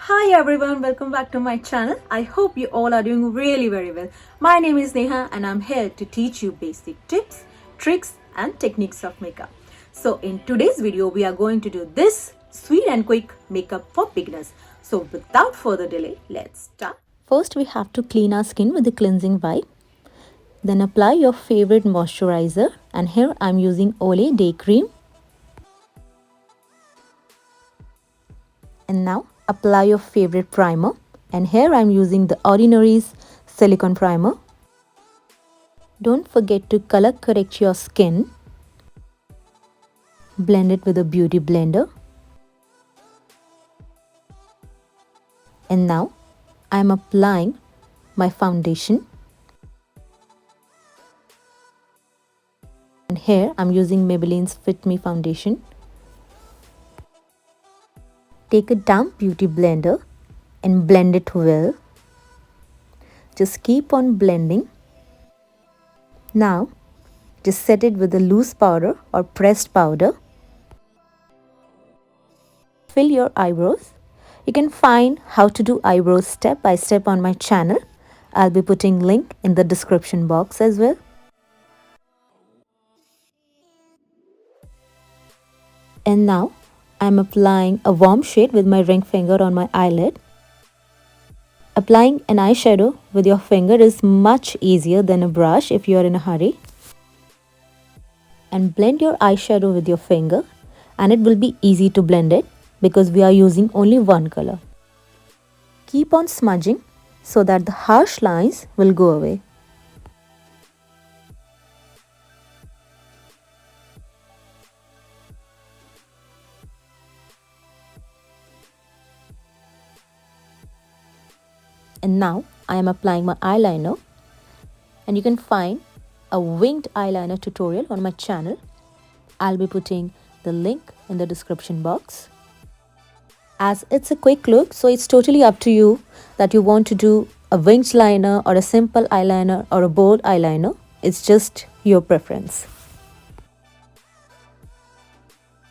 Hi everyone, welcome back to my channel. I hope you all are doing really very well. My name is Neha and I'm here to teach you basic tips, tricks and techniques of makeup. So in today's video, we are going to do this sweet and quick makeup for beginners. So without further delay, let's start. First, we have to clean our skin with the cleansing wipe. Then apply your favorite moisturizer, and here I'm using Olay Day Cream. And now apply your favorite primer, and here I'm using the Ordinary's silicone primer. Don't forget to color correct your skin. Blend it with a beauty blender. And now I'm applying my foundation. And here I'm using Maybelline's Fit Me foundation. Take a damp beauty blender and blend it well. Just keep on blending. Now, just set it with a loose powder or pressed powder. Fill your eyebrows. You can find how to do eyebrows step by step on my channel. I'll be putting link in the description box as well. And now, I'm applying a warm shade with my ring finger on my eyelid. Applying an eyeshadow with your finger is much easier than a brush if you are in a hurry. And blend your eyeshadow with your finger, and it will be easy to blend it because we are using only one color. Keep on smudging so that the harsh lines will go away. And now I am applying my eyeliner, and you can find a winged eyeliner tutorial on my channel. I'll be putting the link in the description box. As it's a quick look, so it's totally up to you that you want to do a winged liner or a simple eyeliner or a bold eyeliner. It's just your preference.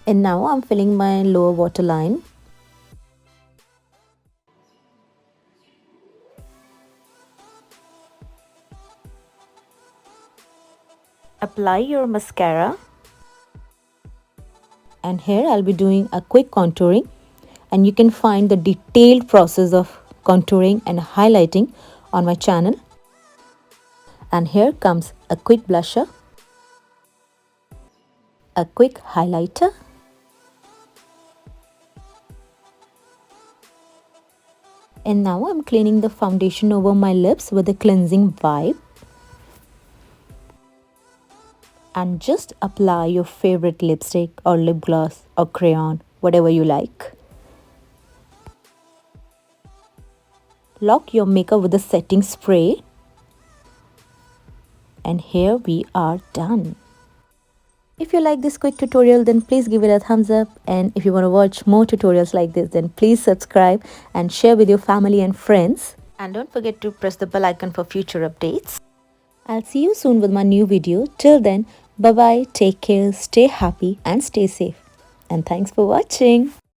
And now I'm filling my lower waterline. Apply your mascara, and here I'll be doing a quick contouring, and you can find the detailed process of contouring and highlighting on my channel. And here comes a quick blusher, a quick highlighter, and now I'm cleaning the foundation over my lips with a cleansing wipe. And just apply your favorite lipstick or lip gloss or crayon, whatever you like. Lock your makeup with a setting spray. And here we are done. If you like this quick tutorial, then please give it a thumbs up. And if you want to watch more tutorials like this, then please subscribe and share with your family and friends. And don't forget to press the bell icon for future updates. I'll see you soon with my new video. Till then, bye-bye, take care, stay happy and stay safe. And thanks for watching.